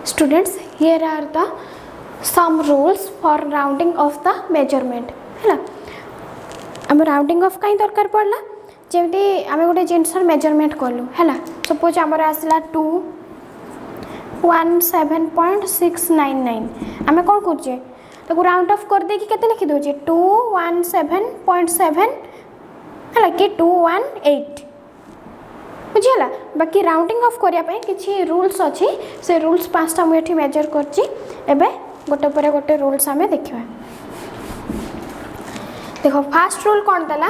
Students, here are the some rules for rounding of the measurement. है आम rounding off कहीं दरकार पड़ला जमी आम गोटे जिनस मेजरमेंट कलु है सपोज आमर आसला 217.699 आम कौन करुचे तो राउंड ऑफ कर देकी केते लिखि दोचे 217.7 है कि 218 बुझीगला बाकी राउंडिंग ऑफ करने किसी रूल्स अच्छी से रूल्स पाँचटा मुझे मेजर करछि एबे गोटे पर गोटे रूल्स आम देखा देखो फास्ट रूल कौन देला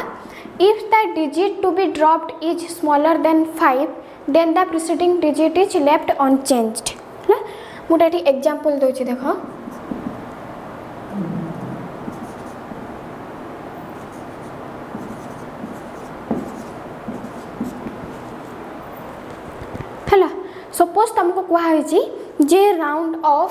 if the digit to be dropped is smaller than 5 then the preceding digit is left unchanged है मुझे ये एग्जांपल दूसरी देखो है सपोज तुमको कहुई जे राउंड ऑफ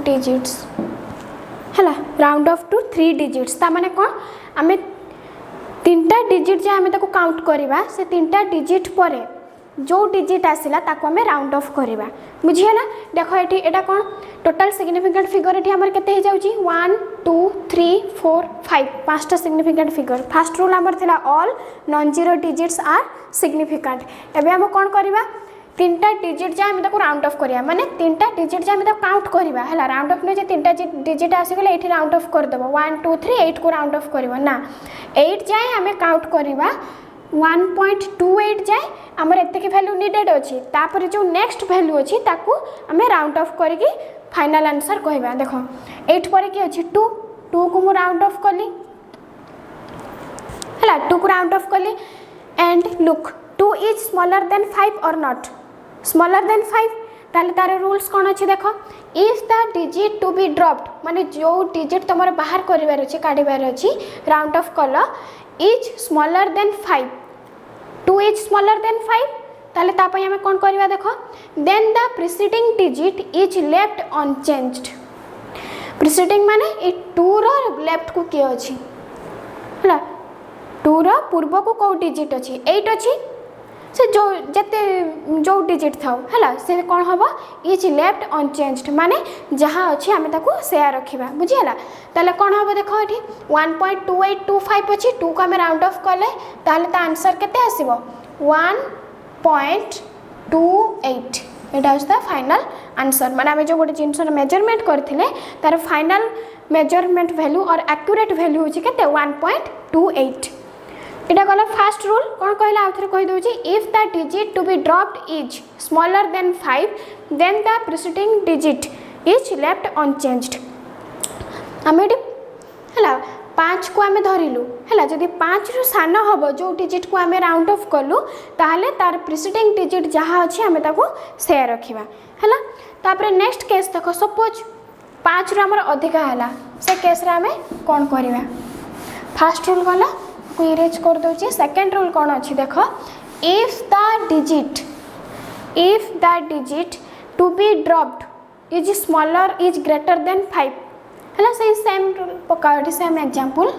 डिजिट्स है राउंड ऑफ टू 3 डिजिट्स ता माने कौन आम 3टा डिजिट जो आम काउंट करवा से 3टा डिजिट पर जो डिजिट आसला ताको आम राउंड ऑफ करवा बुझीगला देख ये कौन टोटल सिग्निफिकेंट फिगर ये आमर केते हो जाउची 1 2 3 4 5 5टा सिग्निफिकेंट फिगर फास्ट रूल आमर थिला all non zero digits are significant एबे हम कौन करवा 3टा डिजिट जाए आम राउंड ऑफ करिया माने 3टा डिजिट जाए आम काउंट करवा है राउंड ऑफ नहीं 3टा डिजिट आसीगले ये राउंड ऑफ करदेव 1 2 3 8 को राउंड ऑफ करवा ना 8 जाए आम काउंट करवा 1.28 जाए आमर एतिक वैल्यू नीडेड अच्छी तापर जो नेक्स्ट वैल्यू अच्छी ताकू आम राउंड ऑफ करके फाइनल आंसर कहवा देख 8 पर कि अच्छी 2 को मु राउंड ऑफ कली है 2 को राउंड ऑफ कली and look 2 is smaller than 5 और नॉट स्मॉलर देन 5 ताले तार रूल्स कौन अच्छी देख if the digit to be dropped माने जो डिजिट तुम बाहर करार अच्छी काढ़ार अच्छी राउंड ऑफ कल is smaller than 5 2 is smaller than 5 ताले तापाई आम कौन करवा देख then the preceding digit is left unchanged preceding माने ए 2 रो लेफ्ट को किए अच्छी है 2 रो पूर्व को कौ डिजिट अच्छी 8 अच्छी से जो जते जो डिजिट था है से कौन हम इज लेफ्ट अनचेंज्ड माने जहाँ अच्छी आम सेया रखा बुझीगला ताले कौन हम देख ये 1.2825 अच्छी 2 को आम राउंड ऑफ कले ताले ता आंसर केते आसीबो 1.28 एटा इज द फाइनल आंसर माने आम जो गोटे जिनस मेजरमेंट करथिले तार फाइनल मेजरमेंट वैल्यू और एक्यूरेट वैल्यू होची केते 1.28 इटा गला फास्ट रूल कौन कहला आउथरे कहि दोची if the digit to be dropped is smaller than 5 then the preceding digit is left unchanged आम ये है 5 को आम धरिलु है जदि 5 रु सान हम जो डिजिट को आम राउंड ऑफ कलु ताहले तार प्रीसीडिंग डिजिट जहाँ अच्छी आम से रखा है तापर नेक्स्ट केस देख सपोज 5 रु आमर अधिका है से केस आम कौन करवा फास्ट रूल गला को इरेज कर दूची सेकेंड रूल कौन अच्छी देख if the digit to be dropped is smaller is greater than 5 है से सेम रूल पका सेम एग्जांपल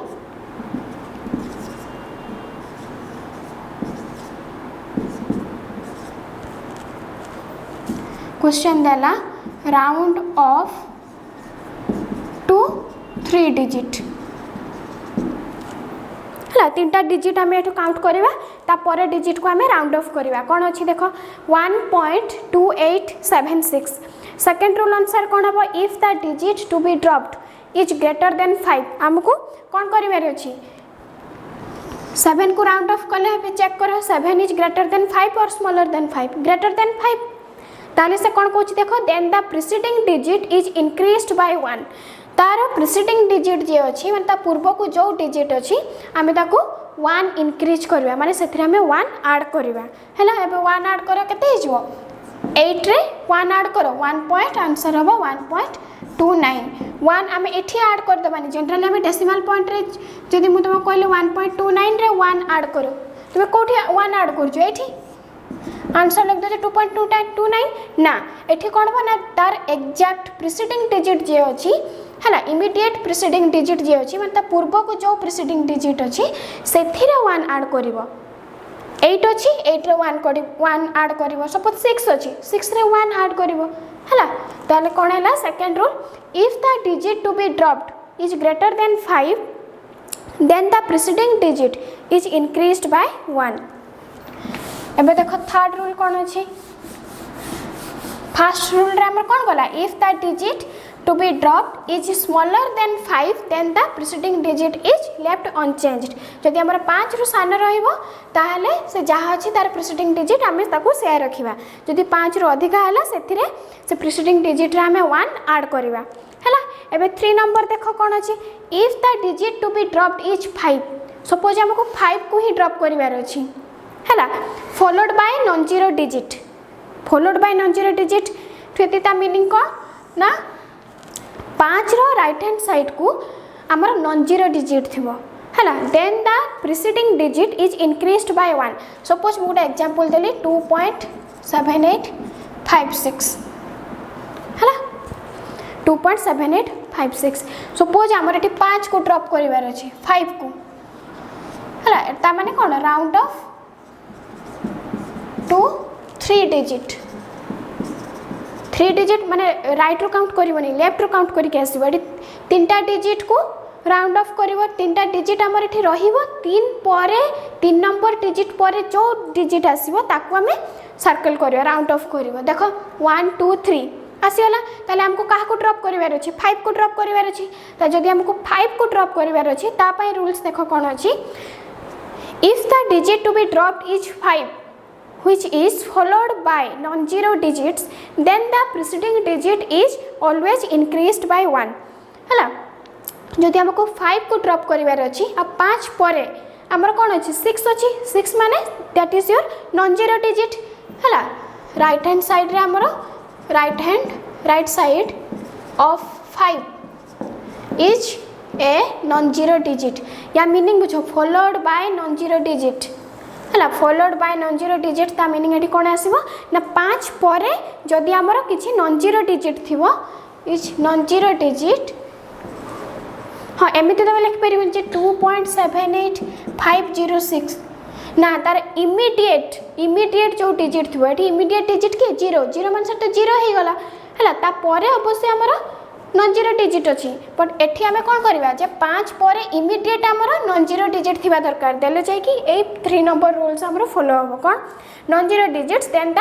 क्वेश्चन देला राउंड ऑफ टू 3 डिजिट है 3टा डिजिट आम ये काउंट करवा तापर डिजिट को आम राउंड ऑफ करवा कौन अच्छी देख 1.2876 सेकेंड रूल अनुसार कौन हम if the digit to be dropped is greater than 5 आमको कौन करार अच्छी 7 को राउंड ऑफ कले चेक कर 7 इज ग्रेटर देन 5 और स्मॉलर देन 5 ग्रेटर देन 5 ताले से कौन कहूँ देख then the preceding digit is increased by 1 तार प्रीसीडिंग डिजिट जी अच्छी माने पूर्व को जो डिजिट अच्छी आम 1 इंक्रीज करवा माने से 1 ऐड करवा है 1 ऐड कर केते 8 रे 1 ऐड कर 1 पॉइंट आंसर हम 1.29 1 आम एठी ऐड कर देबानी जनरली आम डेसिमल पॉइंट रे जदि मु तुम कहले 1.29 रे 1 ऐड करो तुम कोठी 1 ऐड करजो एठी आंसर लिख दे 2.29 ना एठी कोन बना तार एग्जैक्ट प्रीसीडिंग डिजिट जे अछि हैला इमीडिएट प्रीसीडिंग डिजिट जे अछि मतलब पूर्व को जो प्रीसीडिंग डिजिट अछि सेथिरे 1 ऐड करिवो 8 अछि 8 रे 1 ऐड करिवो सपोज 6 अछि 6 रे 1 ऐड करिवो हैला ताले कोन हैला second rule if the digit to be dropped is greater than 5 then the preceding digit is increased by 1 एबे देखो थर्ड रूल कोन अछि फर्स्ट रूल रे हमर कोन गला if the digit to be dropped is smaller than 5 then the preceding digit is left unchanged जदि हमर 5 रु सान रहिबो ताहले से जहा अछि तार preceding digit हमें ताको शेयर रखिबा जदि 5 रु अधिक हला सेथिरे से preceding digit रे हमें 1 ऐड करिबा हला एबे 3 नंबर देखो कोन अछि if the digit to be dropped is 5 suppose हमको 5 को ही ड्रॉप करिवार अछि हला followed by non zero digit थेतिता मीनिंग को ना 5 रो राइट हैंड साइड को हमर नॉन जीरो डिजिट थिबो हला then the preceding digit is increased by 1 suppose मु एग्जांपल देली 2.7856 हला 2.7856 सपोज हमर एटी 5 को ड्रॉप करिवार अछि 5 को हला ता माने कोन round off to 3 digit 3 digit माने राइट रो काउंट करिवनी लेफ्ट रो काउंट करिके आसीबो एटी तीनटा डिजिट को राउंड ऑफ करिवो तीनटा डिजिट हमर एठी रहिबो 3 परे 3 नंबर डिजिट परे जो डिजिट आसीबो ताको हमें सर्कल करियो राउंड ऑफ करिवो देखो 1 2 3 आसीला ताले हमको काहा को ड्रॉप करिवार अछि 5 को ड्रॉप करिवार अछि त जदि हमको 5 को ड्रॉप करिवार अछि ता पय रूल्स देखो कोन अछि if the digit to be dropped is 5 which is followed by non-zero digits then the preceding digit is always increased by 1 हला जदि हमको 5 को ड्रॉप करिवार अछि आ 5 परे हमर कोन अछि 6 अछि 6 माने that is your non-zero digit हला राइट हैंड साइड रे हमर right side of 5 is a non-zero digit या मीनिंग बुझो followed by non-zero digit हला followed by non zero digit ता मीनिंग एटी कोन आसीबो ना 5 परे जदि हमर किछि नॉन जीरो डिजिट थिबो इज नॉन जीरो डिजिट हां एमिति तो लिख परिबो जे 2.78506 ना तार इमीडिएट जो डिजिट थिबो एटी इमीडिएट डिजिट के 0 मान से तो 0 हे गला हला ता परे अवश्य हमर नॉन जीरो डिजिट अछि बट एठी हमें कोन करबा जे 5 परे इमीडिएट हमर नॉन जीरो डिजिट थिबा दरकार देले जाय कि ए 3 नंबर रूल्स हमर फॉलो हो कोन non zero digits then the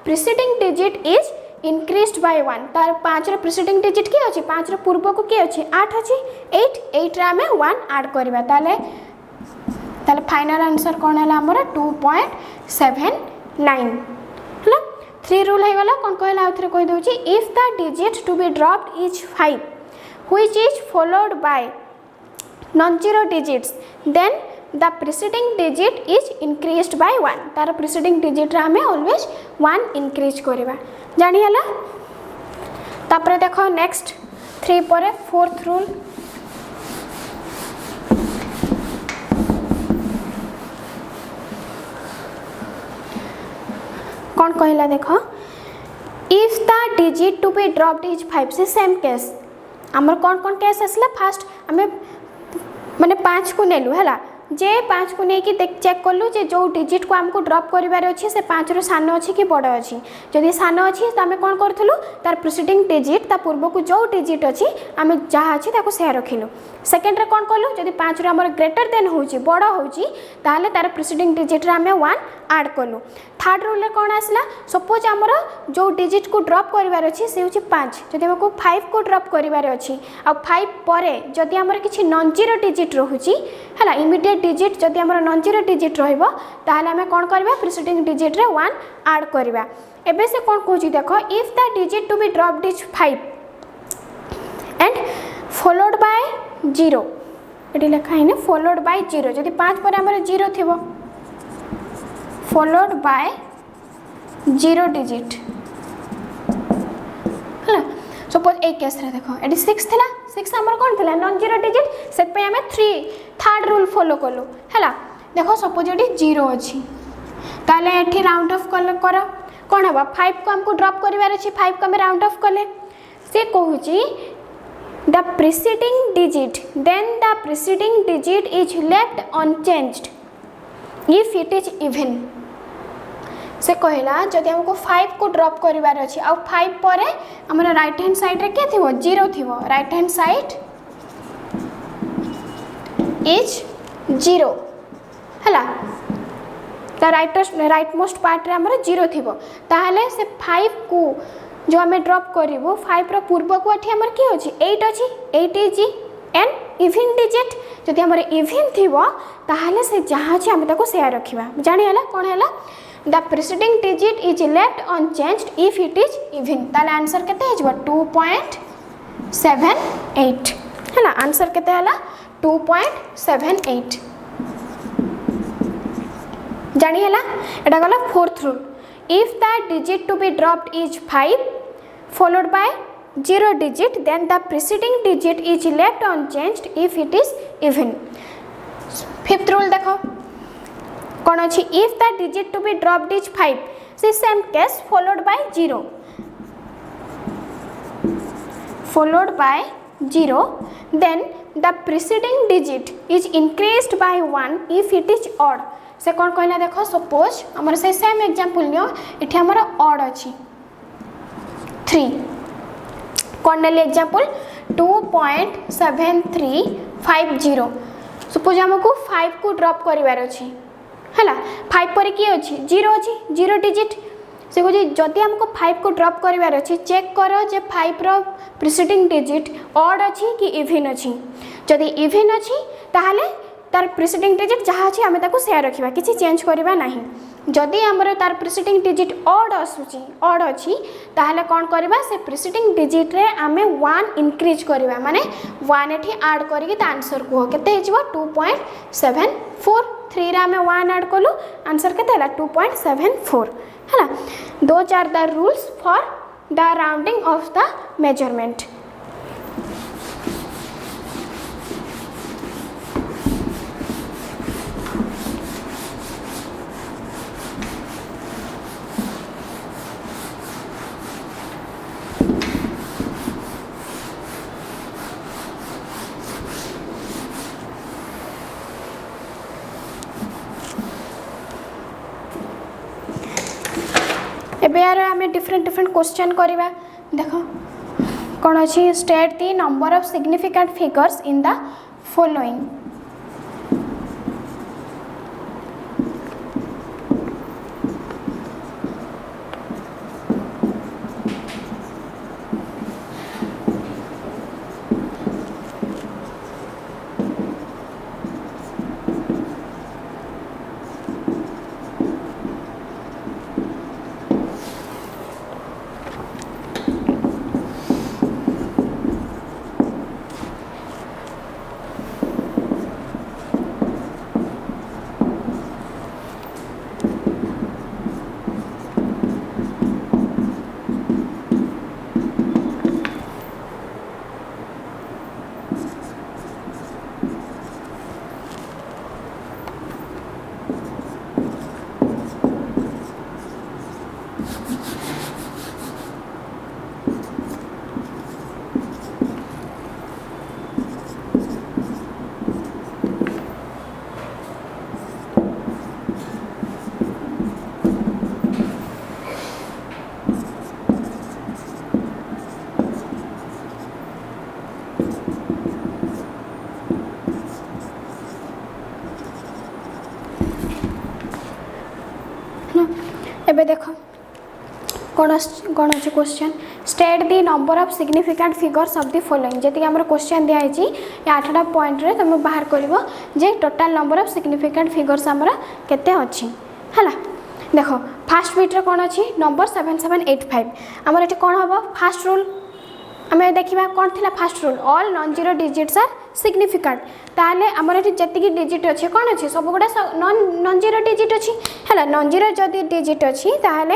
preceding digit is increased by 1 तार 5 रो प्रीसीडिंग डिजिट के अछि 5 रो पूर्व को के अछि 8 अछि 8 रे हमें 1 ऐड करबा ताले फाइनल आंसर कोन हला हमर 2.79 हला 3 रूल है वाला कौन कहला उथरे कहि दउची if the digit to be dropped is 5 which is followed by non zero digits then the preceding digit is increased by 1 तार प्रीसीडिंग डिजिट रे हमें ऑलवेज 1 इंक्रीज करबा जानि हला तापरे देखो नेक्स्ट 3 परे फोर्थ रूल कौन कहला देखो if the digit to be dropped is 5 से सेम केस हमर कौन केस आसला फर्स्ट हमें माने 5 को नेलु हला जे 5 को नेकी चेक करलु जे जो डिजिट को हमको ड्रॉप करिवार अछि से 5 रो सान अछि कि बड़ अछि जदि सान अछि त हमें कोन करथलु तार प्रीसीडिंग डिजिट ता पूर्व को जो डिजिट अछि हमें जहा अछि ताको शेयर रखिलु सेकंड रे कोन करलु जदि 5 रो हमर ग्रेटर देन होची बड़ होची ताले तार प्रीसीडिंग डिजिट रे हमें 1 ऐड करलु थर्ड रूल रे कोन आसला सपोज हमर जो डिजिट को ड्रॉप करिवार अछि से होची 5 जदि हमको 5 को ड्रॉप करिवार अछि आ 5 परे जदि हमर किछि नॉन जीरो डिजिट रहूची हला इमीडिएट डिजिट जदि हमर नॉन जीरो डिजिट रहइबो ताले हमें कोन करबा प्रीसीडिंग डिजिट रे 1 ऐड करबा एबे से कोन कहूची देखो if the digit to be dropped is 5 and followed by 0 एटी लिखा है ना फॉलोड बाय 0 जदि 5 पर हमर 0 थिबो फॉलोड बाय 0 डिजिट हला सपोज एक केस रे देखो एटी 6 थिला 6 हमर कोन थिला नॉन जीरो डिजिट से पे हमें 3 थर्ड रूल फॉलो करलो हला देखो सपोज एटी 0 अछि त ताले एठी राउंड ऑफ कर कौन हम 5 को हमको ड्रॉप करिवार अछि 5 को हम राउंड ऑफ कले से कहूची the preceding digit then the preceding digit is left unchanged if it is even से कहला जदि हमको 5 को ड्रॉप करिवार अछि आ 5 परे हमर राइट हैंड साइड रे के थिवो 0 थिवो राइट हैंड साइड इज 0 हला ता राइट मोस्ट पार्ट रे हमर 0 थिवो ताहले से 5 को जो हमें ड्रॉप करिवो 5 रो पूर्व को एठी हमर की होची 8 अछि 8 इज एन इवन डिजिट जदि हमर इवन थिवो ताहले से जहाँ अछि हम ताको शेयर रखिबा जानि हला कोन हला the preceding digit is left unchanged if it is even ताले आंसर केते हेजबो 2.78 हला आंसर केते हला 2.78 जानि हला एटा गला fourth rule if the digit to be dropped is 5 followed by 0 digit then the preceding digit is left unchanged if it is even fifth rule देखो कौन अछि if the digit to be dropped is 5 see same case followed by 0 then the preceding digit is increased by 1 if it is odd से कौन कहला देखो suppose हमर से same example लियो एठी हमर ऑड अछि 3 कौन नेले एग्जांपल 2.7350 सपोज हमको 5 को ड्रॉप करिवार अछि हला 5 पर की अछि 0 अछि 0 डिजिट से कहै जदि हमको 5 को ड्रॉप करिवार अछि चेक करो जे 5 रो प्रीसीडिंग डिजिट ऑड अछि कि इवन अछि जदि इवन अछि ताहाले तार प्रीसीडिंग डिजिट जहाँ अच्छी आम शेयर रखा किसी चेंज करवा ना जदि आमर तार प्रीसीडिंग डिजिट ऑड ऑड अच्छी ताहले कौन करवा से प्रीसीडिंग डिजिट रे आमे 1 इंक्रीज करवा माने 1 एठी ऐड करके ता आंसर को केते हिजबो 2.74 3 रे आमे 1 ऐड कलु आंसर केते हला 2.74 हला those are the rules for the rounding off the measurement एबे यार हमें डिफरेंट क्वेश्चन करवा देखो कौन अच्छी state the number of significant figures in the following एबे देखो कौन अच्छे question state the number of significant figures of the following जति हमर क्वेश्चन दिया है 8टा पॉइंट रे तुम बाहर करिवो जे total number of significant figures हमर केते अछि हला देखो फर्स्ट बिट रे कौन अछि नंबर 7785 हमर एठी कौन हबो फर्स्ट रूल हमें देखिबा कौन थिला first rule all non zero digits are significant ताले हमर एठी जति डिजिट अछि कौन अछि सब गुडा नॉन जीरो डिजिट अछि हला नॉन जीरो जदि डिजिट अछि ताले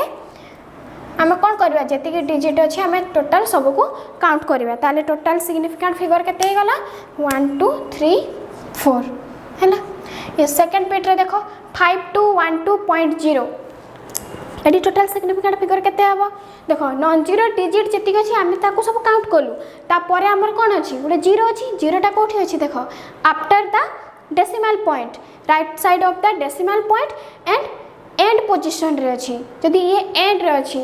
आम कौन करवा जति डिजिट अच्छे आम टोटाल सब को काउंट करवा ताले टोटाल सिग्निफिकेंट फिगर केते गला 1 2 3 4 है ना। ये सेकंड पेट रे देखो 5212.0 एटी टोटल सिग्निफिकेंट फिगर केते हबो देखो नॉन जीरो डिजिट जति अछि आमे ताको सब काउंट कलु ता परे हमर कोन अछि गोटे जीरो अछि जीरोटा कोठी अछि देखो after the decimal point right side of the decimal point and and position रे अछि जदि ये एंड रे अछि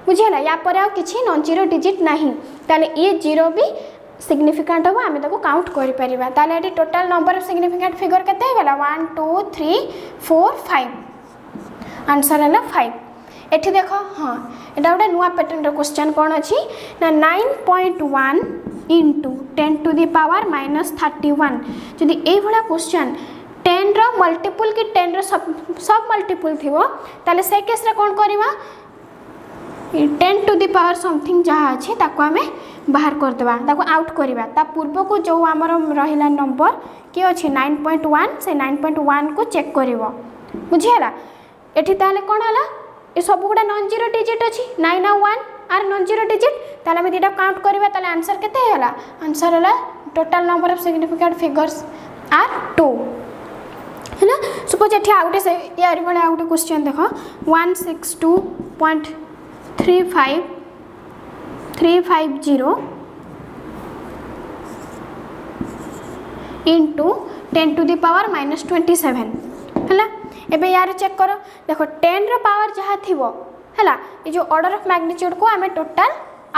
बुझिला या पर आ किछि नॉन जीरो डिजिट नाही ताले ये जीरो भी सिग्निफिकेंट हो आमे ताको काउंट करि परिबा ताले eighty total number of significant figure केते हेला 1 2 3 4 5 आंसर हैला 5 एठी देखो हां एटा गोटे नुवा पैटर्न रो क्वेश्चन कोन अछि ना 9.1 into 10 to the power minus 31 जदि ए भला क्वेश्चन 10 रो मल्टीपल कि 10 रो सब मल्टीपल थिवो ताले से केस रे कोन करबा 10 to the power समथिंग जहाँ अच्छे ताको आमे बाहर कर देबा ताको आउट करबा ता पूर्व को जो हमर रहिला नंबर के अछि 9.1 से 9.1 को चेक करबो बुझियाला एठी ताले कोन हला ए सब गुडा नॉन जीरो डिजिट अछि 9 और 1 आर नॉन जीरो डिजिट ताले हम दिटा काउंट करबा ताले आंसर केते हला आंसर हला total number of significant figures are 2 हैला सपोज एठी आउटे से यार बडा आउटे क्वेश्चन देखो 162.350 into 10 to the power minus 27 हैला एबे यार चेक करो देखो 10 रो पावर जहा थिवो हैला ए जो ऑर्डर ऑफ मैग्नीट्यूड को हमें टोटल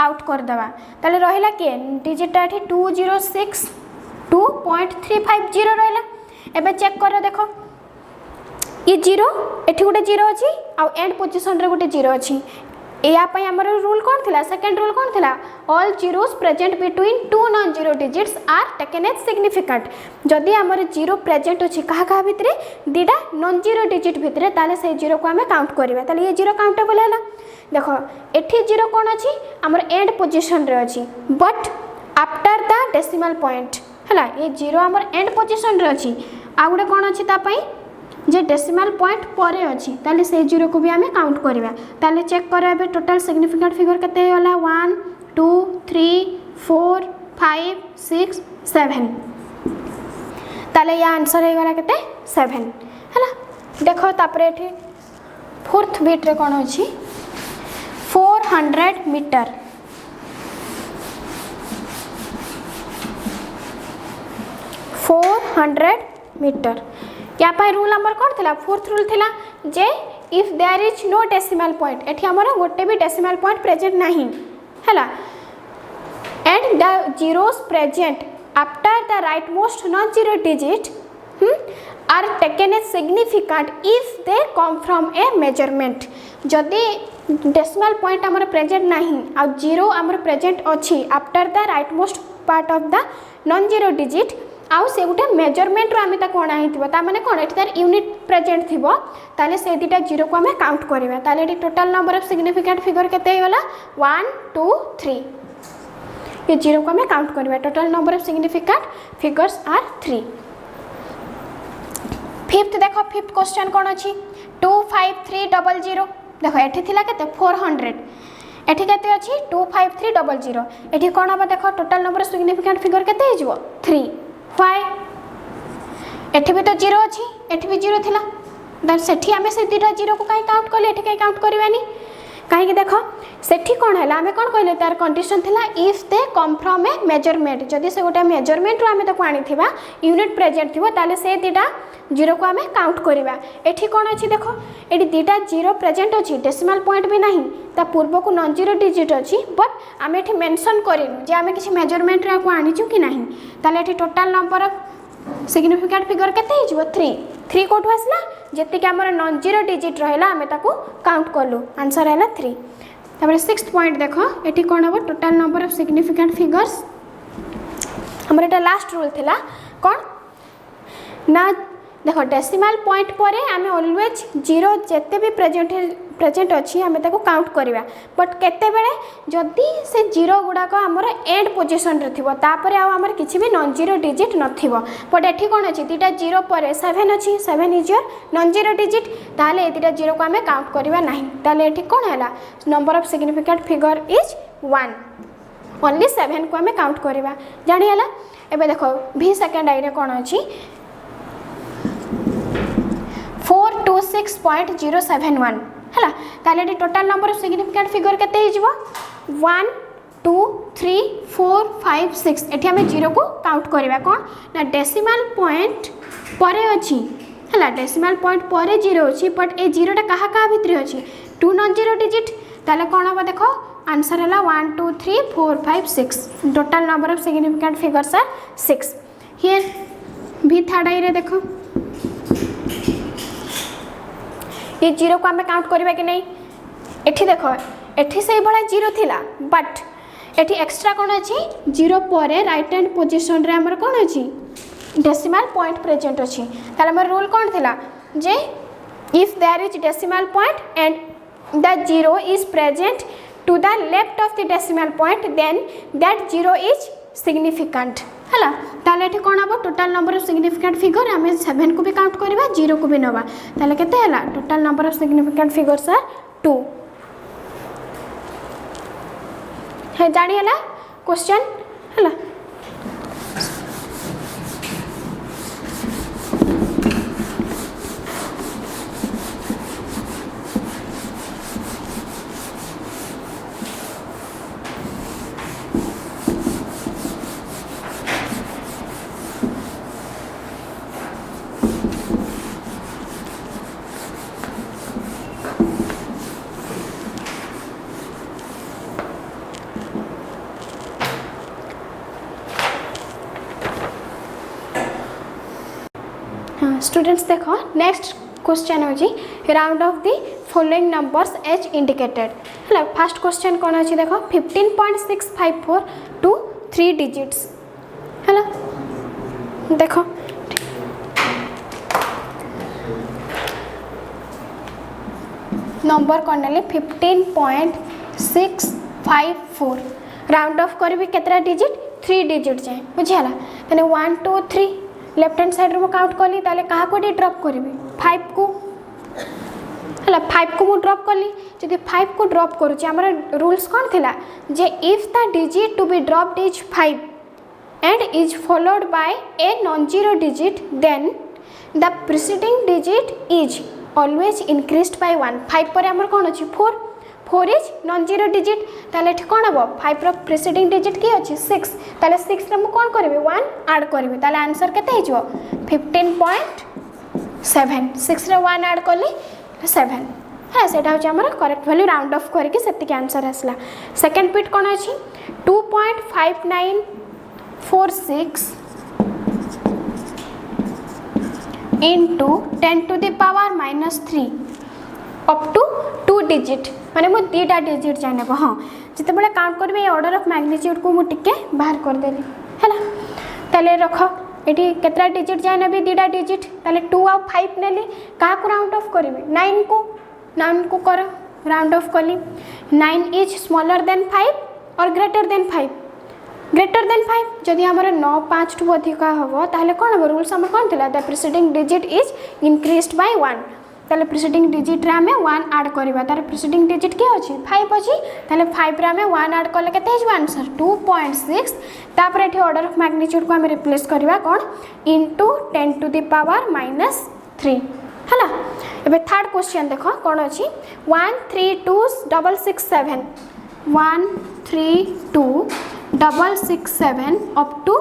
आउट कर देबा ताले रहिला के डिजिट एठी 206 2.350 रहिला एबे चेक करो देखो ये जीरो एठी गोटे जीरो अछि आ एंड पोजीशन रे गोटे जीरो अछि या पई हमर रूल कोन थिला सेकंड रूल कोन थिला all zeros present between two non zero digits are taken as significant जदि हमर जीरो प्रेजेंट अछि कहा कहा भितरे दीटा नॉन जीरो डिजिट भितरे ताले से जीरो को हमें काउंट करबा ताले ये जीरो काउंटेबल हैला देखो एठी जीरो कोन अछि हमर एंड पोजीशन रे अछि but after the decimal point हैला ये जीरो हमर एंड पोजीशन रे अछि आ गुडे कोन अछि ता पई जे डेसिमल पॉइंट परे अछि ताले से जीरो को भी हमें काउंट करबा ताले चेक करबे टोटल सिग्निफिकेंट फिगर केते होला 1 2 3 4 5 6 7 ताले या आंसर हे गला केते 7 हैला देखो तापरे एठी फोर्थ बिट रे कोन अछि 400 मीटर मीटर या पाई रूल नंबर कोन थिला फोर्थ रूल थिला जे if there is no decimal point एठी हमर गोटे भी डेसिमल पॉइंट प्रेजेंट नाही हैला and the zeros present after the right most non zero digit are taken as significant if they come from a measurement जदि decimal point हमर present नाही आ जीरो हमर प्रेजेंट अछि after the right most part of the non zero digit आउ से गोटे measurement रो आमे ता कोना हिथिबो ता माने कोन एठी तार यूनिट प्रेजेंट थिबो ताले से दिटा जीरो को हमें काउंट करबा ताले एठी total number of significant figure केते होला 1 2 3 ये जीरो को हमें काउंट करबा total number of significant figures are 3 fifth देखो फिफ्थ क्वेश्चन कोन अछि 25300 देखो एठी थिला केते 400 एठी केते अछि 25300 एठी कोन हबा देखो total number of significant figure केते हिजबो 3 5 एठी भी तो जीरो अछि एठी भी जीरो थिला दैट सेठी हमें से दिटा जीरो को काई काउंट करले एठी काई काउंट करबानी काई कि देखो सेठी कोन हैला हमें कोन कहले तार कंडीशन थिला if they come from a measurement जदि से गोटे मेजरमेंट रो हमें तो आनी थिबा यूनिट प्रेजेंट थिबो ताले से दिटा जीरो को हमें काउंट करबा एठी कोन अछि देखो एठी दिटा जीरो प्रेजेंट अछि डेसिमल पॉइंट भी नाही ता पूर्व को नॉन जीरो डिजिट अछि बट हमें एठी मेंशन करिनु जे हमें किछि मेजरमेंट रा को आनी छु कि नाही ताले एठी total number of significant figure केते हिजबो 3 कोठु आसला जति के हमर नॉन जीरो डिजिट रहला हमें ताको काउंट करलु आंसर हैला 3 तापर 6th पॉइंट देखो एठी कोन हबो total number of significant figures हमर एटा लास्ट रूल थिला कोन ना देखो डेसिमल पॉइंट परे आमे ऑलवेज जीरो जेते भी प्रेजेंट अछि हमें ताको काउंट करबा बट केते बेले जदी से जीरो गुडा को हमर एंड पोजीशन रे थिबो तापरे आ हमर किछि भी नॉन जीरो डिजिट नथिबो बट एठी कोन अछि दिटा जीरो परे 7 अछि 7 is your non zero digit ताले ए दिटा जीरो को हमें काउंट करबा नाही ताले एठी कोन हैला number of significant figure is 1 only 7 को हमें काउंट करबा जानि हैला एबे देखो v सेकंड आई रे कोन अछि 426.071 है ताले total number of significant figure केते हिजबो 1 2 3 4 5 6 एठी हमें 0 को काउंट करबा कोन ना डेसिमल पॉइंट परे अछि है डेसिमल पॉइंट परे 0 अछि बट ए 0 टा कहा कहा भितरे अछि 2 नॉन जीरो डिजिट ताले कोन हम देखो आंसर है 1 2 3 4 5 6 total number of significant figures are 6 here भी थर्ड आई रे देखो ये 0 को हमें काउंट करबा कि नहीं एठी देखो एठी सही बड़ा 0 थिला बट एठी एक्स्ट्रा कोन अछि 0 परे राइट हैंड पोजीशन रे हमर कोन अछि डेसिमल पॉइंट प्रेजेंट अछि ताले हमर रूल कोन थिला जे if there is decimal point and the 0 is present to the left of the decimal point then that 0 is significant हला ताले एठी कोन हबो total number of significant figure हमें 7 को भी काउंट करबा 0 को भी नबा ताले केते हला total number of significant figures are 2 है जानि हला क्वेश्चन हला स्टूडेंट्स देखो नेक्स्ट क्वेश्चन होची round off the following numbers as indicated हला फर्स्ट क्वेश्चन कोन अछि देखो 15.654 टू 3 डिजिट्स हला देखो नंबर कोन ले 15.654 राउंड ऑफ करबी केतरा डिजिट 3 डिजिट जाय बुझियाला तने 1 2 3 left hand side row count करली ताले कहा को ड्रॉप करबी 5 को हला 5 को मु ड्रॉप करली जदि 5 को ड्रॉप करूची हमर रूल्स कोन थिला जे if the digit to be dropped is 5 and is followed by a non zero digit then the preceding digit is always increased by 1 5 पर हमर कोन अछि 4 इज नॉन जीरो डिजिट ताले एठी कोन हबो 5 रो प्रीसीडिंग डिजिट की अछि 6 ताले 6 रे मु कोन करबी 1 ऐड करबी ताले आंसर केते हिजो 15.7 6 रे 1 ऐड करली 7 है सेटा होची हमर करेक्ट वैल्यू राउंड ऑफ करके सेति के आंसर आसला सेकंड बिट कोन अछि 2.5946 into 10 to the power -3 up to 2 digit माने मु 2टा डिजिट जाने को हां जते बेले काउंट करबे ए ऑर्डर ऑफ मैग्नीट्यूड को मु टिके बाहर कर देली हैला ताले रखो एटी केतरा डिजिट जाने भी 2टा डिजिट ताले 2 और 5 नेली का को राउंड ऑफ करबे 9 को करो राउंड ऑफ करली 9 इज स्मॉलर देन 5 और ग्रेटर देन 5 जदि हमर 9 5 टू अधिक हबो ताले कोन हबो रूल्स हम कोन थिला the preceding digit is increased by 1 ताले प्रीसीडिंग डिजिट रे हमें 1 ऐड करबा तारे प्रीसीडिंग डिजिट के अछि 5 अछि ताले 5 रे हमें 1 ऐड करले केते हिजबो आंसर 2.6 तापर एठी ऑर्डर ऑफ मैग्नीट्यूड को हमें रिप्लेस करबा कोन इनटू 10 टू द पावर -3 हला एबे थर्ड क्वेश्चन देखो कोन अछि 132667 132667 अप टू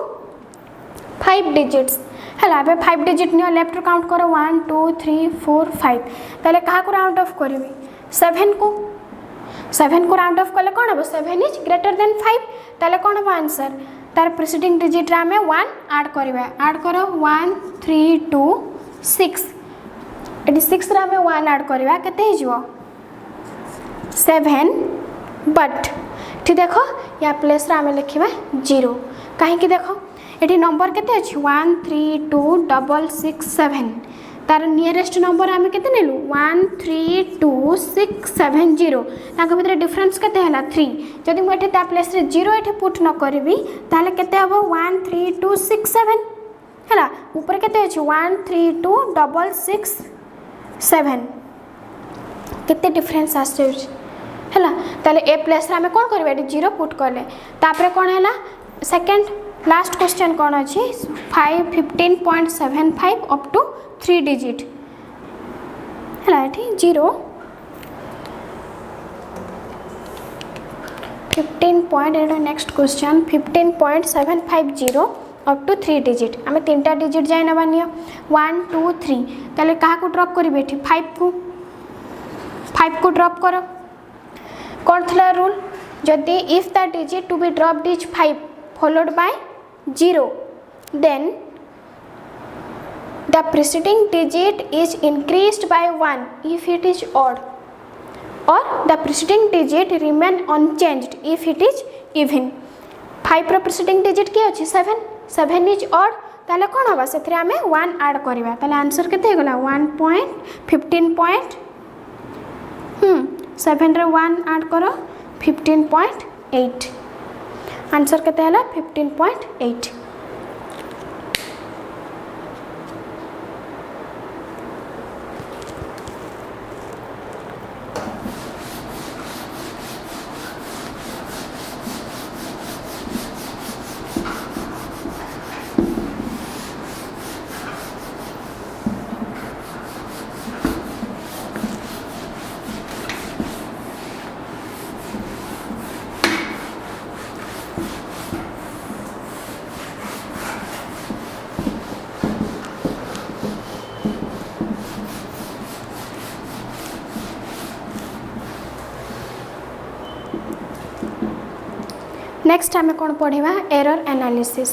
5 डिजिट्स हला बे 5 डिजिट नियो लेफ्ट काउंट करो 1 2 3 4 5 ताले कहा को राउंड ऑफ करबी 7 को राउंड ऑफ करले कोन हबो 7 इज ग्रेटर देन 5 ताले कोन हबो आंसर तार प्रीसीडिंग डिजिट रे हमें 1 ऐड करबा ऐड करो 1 3 2 6 एटी 6 रे हमें 1 ऐड करबा केते हिजबो 7 बट ठीक देखो या प्लेस रे हमें लिखिबा 0 काहे कि देखो एटी नंबर केते अछि 132667 तार नियरेस्ट नंबर हमें केते नेलु 132670 ताके भीतर डिफरेंस केते हला 3 जदि मु एठी ता प्लेस रे 0 एठी पुट न करबी ताले केते हबो 13267 हला ऊपर केते अछि 132667 केते डिफरेंस आछे हला ताले ए प्लेस रे हमें कोन करबे एठी 0 पुट करले तापरे कोन हला सेकंड लास्ट क्वेश्चन कौन अच्छी 15.75 अप टू 3 डिजिट है 0 15 पॉइंट एटा next question 15.750 up to 3 digit आम 3टा डिजिट जाए ना 1 2 3 ताले कहा को ड्रॉप करी बेठी 5 को ड्रॉप करो कौन थला रूल जदि if the digit to be dropped is 5 followed by 0 then the preceding digit is increased by 1 if it is odd or the preceding digit remain unchanged if it is even 5 रो preceding digit के अछि 7 is odd ताले कोन होबा सेथरे हमें 1 add करबा ताले answer केते हे गला 1.15 पॉइंट 7 रे 1 ऐड करो 15.8 आंसर केते हला 15.8 नेक्स्ट आम कौन पढ़ा एरर एनालिसिस